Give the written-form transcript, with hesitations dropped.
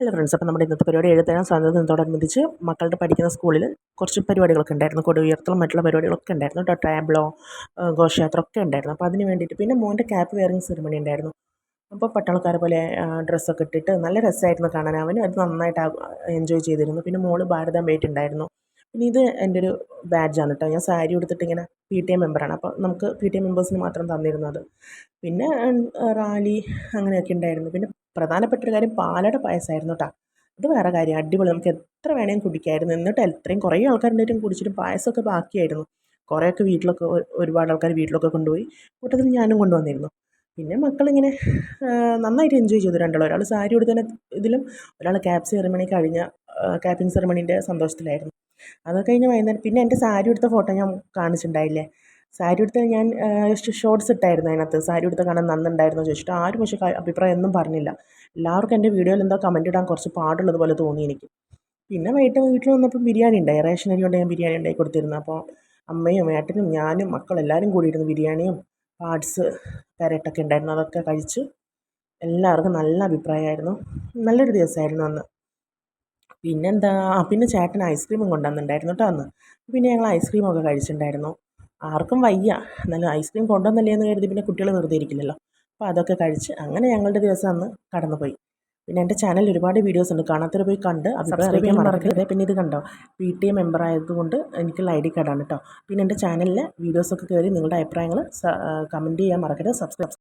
Hello friends, അപ്പോൾ നമ്മുടെ ഇന്നത്തെ പരിപാടി എഴുത്താൻ സ്വാതന്ത്ര്യത്തോടനുബന്ധിച്ച് മക്കളുടെ പഠിക്കുന്ന സ്കൂളിൽ കുറച്ച് പരിപാടികളൊക്കെ ഉണ്ടായിരുന്നു. കൊടിയുയർത്തലും മറ്റുള്ള പരിപാടികളൊക്കെ ഉണ്ടായിരുന്നു കേട്ടോ. ടാബ്ലോ, ഘോഷയാത്ര ഒക്കെ ഉണ്ടായിരുന്നു. അപ്പോൾ അതിന് വേണ്ടിയിട്ട് പിന്നെ മോൻ്റെ ക്യാപ്പ് വെയറിങ് സെറിമണി ഉണ്ടായിരുന്നു. അപ്പോൾ പട്ടാളക്കാരെ പോലെ ഡ്രസ്സൊക്കെ ഇട്ടിട്ട് നല്ല രസമായിരുന്നു കാണാൻ. അവനും അത് നന്നായിട്ട് എൻജോയ് ചെയ്തിരുന്നു. പിന്നെ മോള് ഭാരതാംബയായിട്ട് ഉണ്ടായിരുന്നു. പിന്നെ ഇത് എൻ്റെ ഒരു ബാഡ്ജാണ് കേട്ടോ. ഞാൻ സാരി ഉടുത്തിട്ട് ഇങ്ങനെ PTA മെമ്പറാണ്. അപ്പോൾ നമുക്ക് PTA മെമ്പേഴ്സിന് മാത്രം തന്നിരുന്നത്. പിന്നെ റാലി അങ്ങനെയൊക്കെ ഉണ്ടായിരുന്നു. പിന്നെ പ്രധാനപ്പെട്ട ഒരു കാര്യം പാലട പായസമായിരുന്നു കേട്ടോ. അത് വേറെ കാര്യം, അടിപൊളി. നമുക്ക് എത്ര വേണമെങ്കിലും കുടിക്കായിരുന്നു. എന്നിട്ട് ഇത്രയും കുറേ ആൾക്കാരുണ്ടായിട്ടും കുടിച്ചിട്ട് പായസമൊക്കെ ബാക്കിയായിരുന്നു. കുറേയൊക്കെ വീട്ടിലൊക്കെ ഒരുപാട് ആൾക്കാർ വീട്ടിലൊക്കെ കൊണ്ടുപോയി. കൂട്ടത്തിൽ ഞാനും കൊണ്ടുവന്നിരുന്നു. പിന്നെ മക്കളിങ്ങനെ നന്നായിട്ട് എൻജോയ് ചെയ്തു രണ്ടാളും. ഒരാൾ സാരി ഉടുത്തതിന് ഇതിലും, ഒരാൾ ക്യാപ്പ് സെറിമണി കഴിഞ്ഞ ക്യാപ്പിംഗ് സെറിമണീൻ്റെ സന്തോഷത്തിലായിരുന്നു. അതൊക്കെ കഴിഞ്ഞ് വൈകുന്നേരം പിന്നെ എൻ്റെ സാരി ഉടുത്ത ഫോട്ടോ ഞാൻ കാണിച്ചിട്ടുണ്ടായില്ലേ. സാരി ഉടുത്ത ഞാൻ ഷോർട്സ് ഇട്ടായിരുന്നു. അതിനകത്ത് സാരി ഉടുത്ത കാണാൻ നന്നുണ്ടായിരുന്നു ചോദിച്ചിട്ട് ആരും പക്ഷേ അഭിപ്രായം ഒന്നും പറഞ്ഞില്ല. എല്ലാവർക്കും എൻ്റെ വീഡിയോയിൽ എന്തോ കമൻറ്റ് ഇടാൻ കുറച്ച് പാടുള്ളതുപോലെ തോന്നി എനിക്ക്. പിന്നെ വൈകിട്ട് വീട്ടിൽ വന്നപ്പോൾ ബിരിയാണി ഉണ്ടായി. റേഷൻ അരി കൊണ്ട് ഞാൻ ബിരിയാണി ഉണ്ടാക്കി കൊടുത്തിരുന്നു. അപ്പോൾ അമ്മയും ഏട്ടനും ഞാനും മക്കളെല്ലാവരും കൂടിയിരുന്നു ബിരിയാണിയും പാർട്സ് പെരട്ടൊക്കെ ഉണ്ടായിരുന്നു. അതൊക്കെ കഴിച്ച് എല്ലാവർക്കും നല്ല അഭിപ്രായമായിരുന്നു. നല്ലൊരു ദിവസമായിരുന്നു അന്ന്. പിന്നെന്താ, പിന്നെ ചേട്ടൻ ഐസ്ക്രീമും കൊണ്ടുവന്നിട്ടുണ്ടായിരുന്നു കേട്ടോ അന്ന്. പിന്നെ ഞങ്ങൾ ഐസ്ക്രീമൊക്കെ കഴിച്ചിട്ടുണ്ടായിരുന്നു. ആർക്കും വയ്യ, എന്നാലും ഐസ്ക്രീം കൊണ്ടുവന്നല്ലേ എന്ന് കരുതി പിന്നെ കുട്ടികൾ വെറുതെ ഇരിക്കില്ലല്ലോ. അപ്പോൾ അതൊക്കെ കഴിച്ച് അങ്ങനെ ഞങ്ങളുടെ ദിവസം അന്ന് കടന്നുപോയി. പിന്നെ എൻ്റെ ചാനലിൽ ഒരുപാട് വീഡിയോസ് ഉണ്ട്, കാണാത്തവർ പോയി കണ്ട് അഭിപ്രായം മറക്കരുത്. പിന്നെ ഇത് കണ്ടോ, PTA മെമ്പർ ആയതുകൊണ്ട് എനിക്കുള്ള ID കാർഡാണ് കേട്ടോ. പിന്നെ എൻ്റെ ചാനലിലെ വീഡിയോസൊക്കെ കയറി നിങ്ങളുടെ അഭിപ്രായങ്ങൾ കമൻറ്റ് ചെയ്യാൻ മറക്കരുത്. സബ്സ്ക്രൈബ്